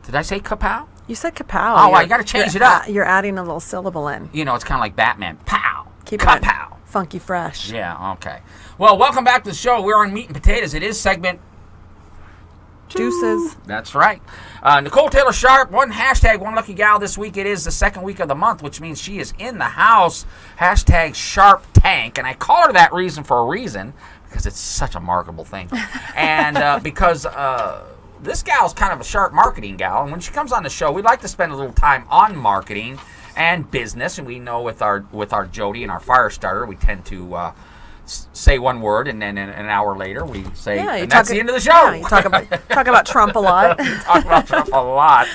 Did I say kapow? You said kapow. Oh, I got to change it up. You're adding a little syllable in. You know, it's kind of like Batman. Pow. Keep kapow. it funky fresh. Yeah, okay. Well, welcome back to the show. We're on Meat and Potatoes. It is segment Juices. That's right. Nicole Taylor Sharp, one lucky gal this week. It is the second week of the month, which means she is in the house. Sharp Tank. And I call her that reason for a reason, because it's such a marketable thing. And because this gal's kind of a sharp marketing gal. And when she comes on the show, we like to spend a little time on marketing and business. And we know with our Jody and our fire starter, we tend to say one word, and then an hour later we say, and that's the end of the show. Yeah, you talk about Trump a lot. Talk about Trump a lot.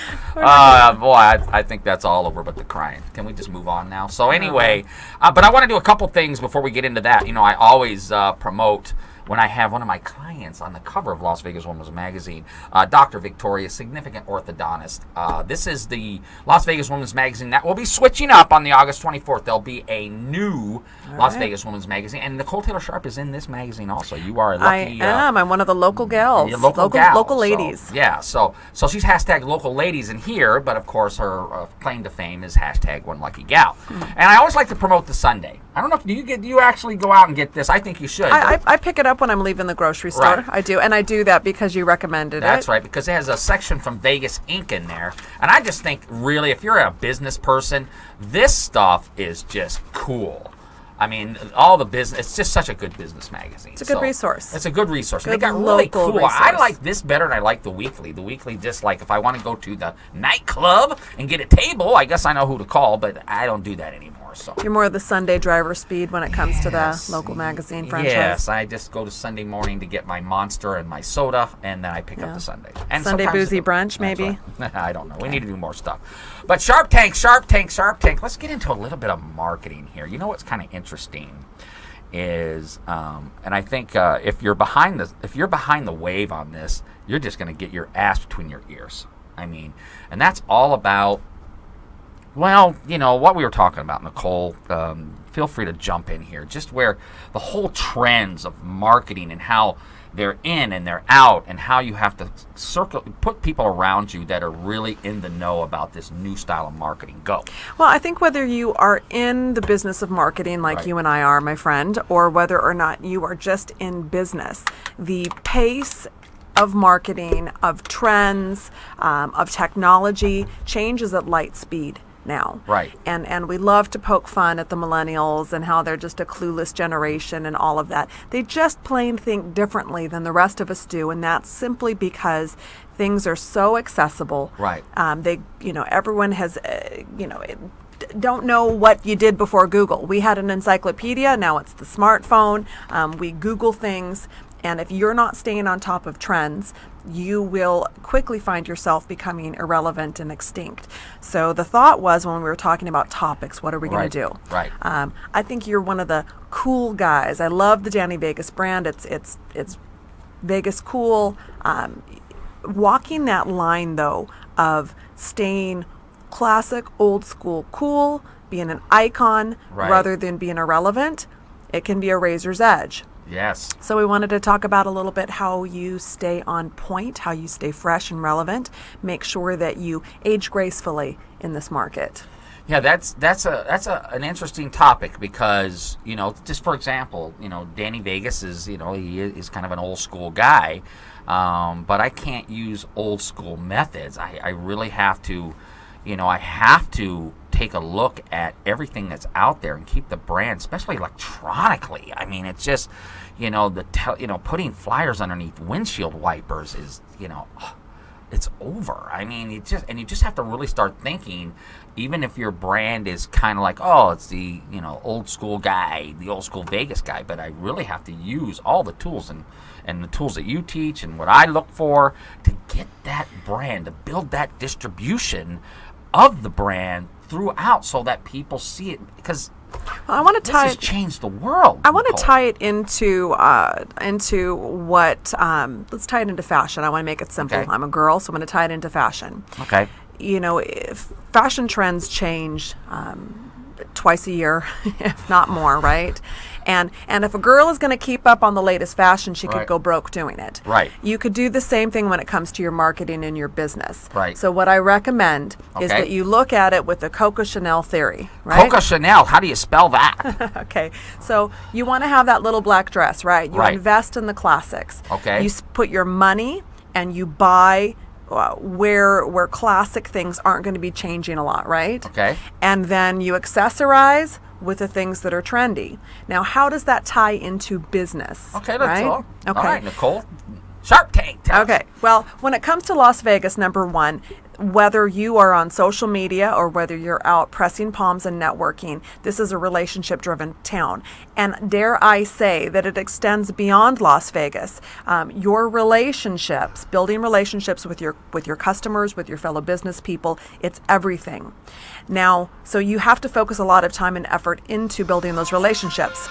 Boy, I think that's all over but the crying. Can we just move on now? So anyway, but I want to do a couple things before we get into that. You know, I always promote when I have one of my clients on the cover of Las Vegas Women's Magazine, Dr. Victoria, significant orthodontist. This is the Las Vegas Women's Magazine that will be switching up on the August 24th. There'll be a new Las Vegas Women's Magazine, and Nicole Taylor Sharp is in this magazine also. You are lucky. I am. I'm one of the local gals. Local ladies. So she's hashtag local ladies in here, but of course her claim to fame is hashtag one lucky gal. And I always like to promote the Sunday. I don't know if do you actually go out and get this? I think you should. I pick it up when I'm leaving the grocery store. Right. I do, and I do that because you recommended it. That's right, because it has a section from Vegas Inc. in there. And I just think, really, if you're a business person, this stuff is just cool. I mean, all the business, it's just such a good business magazine. It's a good resource. It's a good resource. Good they got really cool. Resource. I like this better than I like the weekly. The weekly, just like if I want to go to the nightclub and get a table, I guess I know who to call, but I don't do that anymore. So you're more of the Sunday driver speed when it comes to the local magazine franchise. Yes, I just go to Sunday morning to get my Monster and my soda, and then I pick up the Sunday. And Sunday boozy brunch, maybe? Right. I don't know. We need to do more stuff. But Sharp Tank. Let's get into a little bit of marketing here. You know what's kind of interesting is, and I think if you're behind the wave on this, you're just going to get your ass between your ears. I mean, and that's all about. Well, you know, what we were talking about, Nicole, feel free to jump in here. Just where the whole trends of marketing and how they're in and they're out and how you have to put people around you that are really in the know about this new style of marketing. Go. Well, I think whether you are in the business of marketing like you and I are, my friend, or whether or not you are just in business, the pace of marketing, of trends, of technology changes at light speed now. Right. And we love to poke fun at the millennials and how they're just a clueless generation and all of that. They just plain think differently than the rest of us do, and that's simply because things are so accessible. Right. Everyone has, don't know what you did before Google. We had an encyclopedia, now it's the smartphone. We Google things. And if you're not staying on top of trends, you will quickly find yourself becoming irrelevant and extinct. So the thought was, when we were talking about topics, what are we going to do? Right. I think you're one of the cool guys. I love the Danny Vegas brand. It's Vegas cool. Walking that line, though, of staying classic, old school, cool, being an icon rather than being irrelevant, it can be a razor's edge. Yes. So we wanted to talk about a little bit how you stay on point, how you stay fresh and relevant, make sure that you age gracefully in this market. Yeah, that's an interesting topic because, you know, just for example, you know, Danny Vegas is, you know, he is kind of an old school guy, but I can't use old school methods. I really have to, you know, take a look at everything that's out there and keep the brand, especially electronically. I mean, it's just, you know, putting flyers underneath windshield wipers is, you know, it's over. I mean, you just have to really start thinking, even if your brand is kind of like, oh, it's the, you know, old school guy, the old school Vegas guy, but I really have to use all the tools and the tools that you teach and what I look for to get that brand, to build that distribution of the brand throughout so that people see it, because I want to this has changed the world. I want to tie it into what let's tie it into fashion. I want to make it simple. Okay. I'm a girl, so I'm going to tie it into fashion. Okay. You know, if fashion trends change twice a year, if not more, right? And if a girl is going to keep up on the latest fashion, she could Right. go broke doing it. Right. You could do the same thing when it comes to your marketing and your business. Right. So what I recommend is Okay. that you look at it with the Coco Chanel theory, right? Coco Chanel, how do you spell that? Okay, so you want to have that little black dress, right? You Right. invest in the classics. Okay. You put your money and you buy where classic things aren't going to be changing a lot, right? Okay. And then you accessorize with the things that are trendy. Now, how does that tie into business? Okay, that's right? all. Okay. All right, Nicole. Shark Tank. Tell us. Okay. Well, when it comes to Las Vegas, number one, whether you are on social media or whether you're out pressing palms and networking, this is a relationship-driven town. And dare I say that it extends beyond Las Vegas. Your relationships, building relationships with your customers, with your fellow business people, it's everything. Now, so you have to focus a lot of time and effort into building those relationships.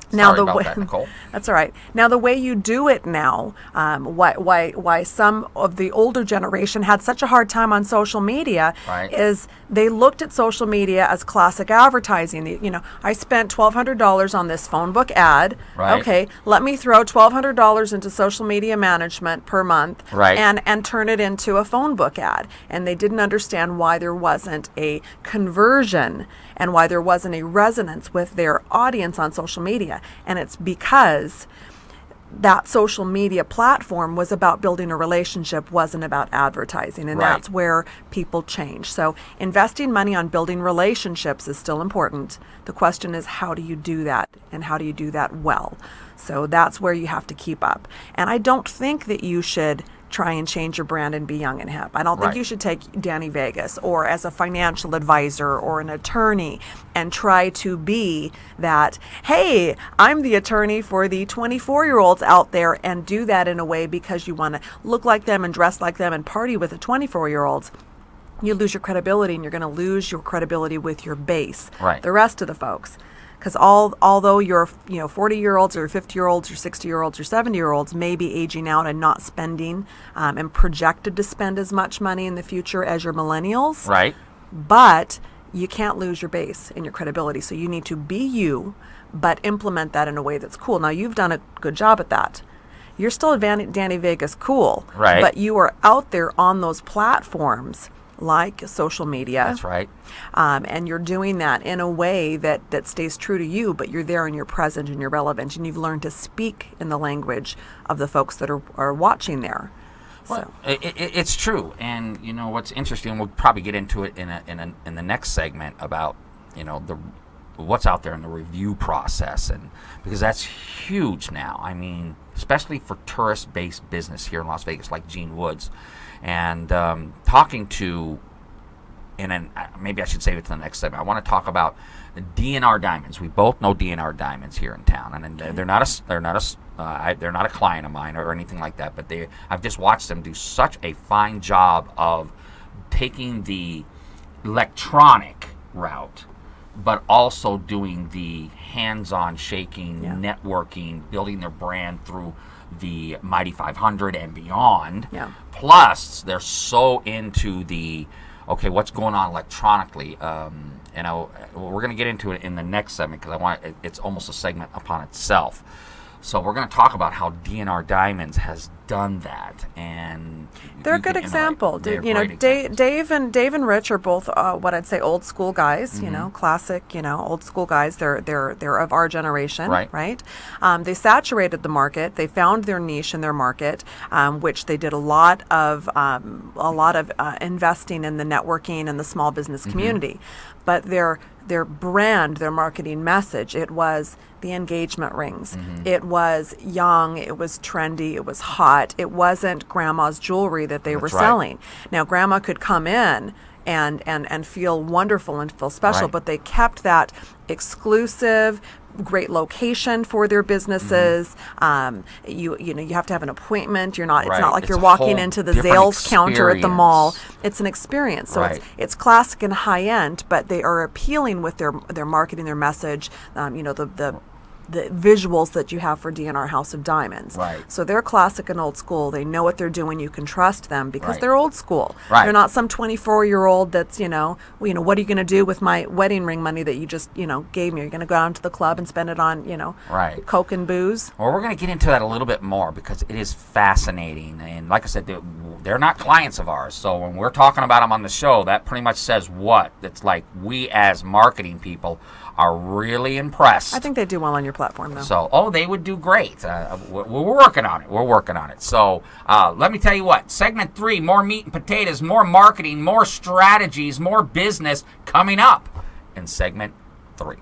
Now Sorry about that, Nicole. That's all right. Now the way you do it now, why some of the older generation had such a hard time on social media Right. is they looked at social media as classic advertising. You know, I spent $1,200 on this phone book ad. Right. Okay, let me throw $1,200 into social media management per month, Right. and turn it into a phone book ad. And they didn't understand why there wasn't a conversion and why there wasn't a resonance with their audience on social media. And it's because that social media platform was about building a relationship, wasn't about advertising. And Right. that's where people change. So investing money on building relationships is still important. The question is, how do you do that? And how do you do that well? So that's where you have to keep up. And I don't think that you should try and change your brand and be young and hip. I don't think Right. you should take Danny Vegas or as a financial advisor or an attorney and try to be that, hey, I'm the attorney for the 24-year-olds out there, and do that in a way because you want to look like them and dress like them and party with the 24-year-olds. You lose your credibility, and you're going to lose your credibility with your base, Right. the rest of the folks. Because although your 40-year-olds or 50-year-olds or 60-year-olds or 70-year-olds may be aging out and not spending and projected to spend as much money in the future as your millennials, Right. but you can't lose your base and your credibility. So you need to be you, but implement that in a way that's cool. Now, you've done a good job at that. You're still Danny Vegas cool, Right. but you are out there on those platforms like social media. That's right. And you're doing that in a way that stays true to you, but you're there and you're present and you're relevant, and you've learned to speak in the language of the folks that are watching there. Well, it's true, and you know what's interesting. We'll probably get into it in the next segment about what's out there in the review process, and because that's huge now. I mean, especially for tourist-based business here in Las Vegas, like Gene Woods, and talking to. And then maybe I should save it to the next segment. I want to talk about the DNR Diamonds. We both know DNR Diamonds here in town, and they're not a client of mine or anything like that. But I've just watched them do such a fine job of taking the electronic route, but also doing the hands-on shaking, networking, building their brand through the Mighty 500 and beyond. Yeah. Plus, they're so into okay, what's going on electronically? We're going to get into it in the next segment because it's almost a segment upon itself. So we're going to talk about how DNR Diamonds has done that, and they're a good example. They're You know, great examples. Dave and Rich are both what I'd say old school guys. You know, classic. Old school guys. They're of our generation, Right. They saturated the market. They found their niche in their market, which they did a lot of investing in the networking and the small business community. But their brand, their marketing message, it was the engagement rings. It was young, it was trendy, it was hot. It wasn't grandma's jewelry that they were selling. Now, grandma could come in and feel wonderful and feel special, Right. but they kept that exclusive, great location for their businesses. You have to have an appointment. It's Right. not like It's you're a walking whole into the different Zales counter at the mall. experience. It's an experience. So Right. it's classic and high end, but they are appealing with their marketing, their message. the visuals that you have for DNR House of Diamonds. Right. So they're classic and old school. They know what they're doing. You can trust them because Right. they're old school. Right. They're not some 24-year-old that's, what are you going to do with my wedding ring money that you just, gave me? You're going to go down to the club and spend it on, Right. Coke and booze? Well, we're going to get into that a little bit more because it is fascinating. And like I said, they're not clients of ours. So when we're talking about them on the show, that pretty much says what? It's like we as marketing people are really impressed. I think they do well on your platform, though. So, they would do great. We're working on it. We're working on it. So, let me tell you what. Segment 3, more meat and potatoes, more marketing, more strategies, more business coming up in segment 3.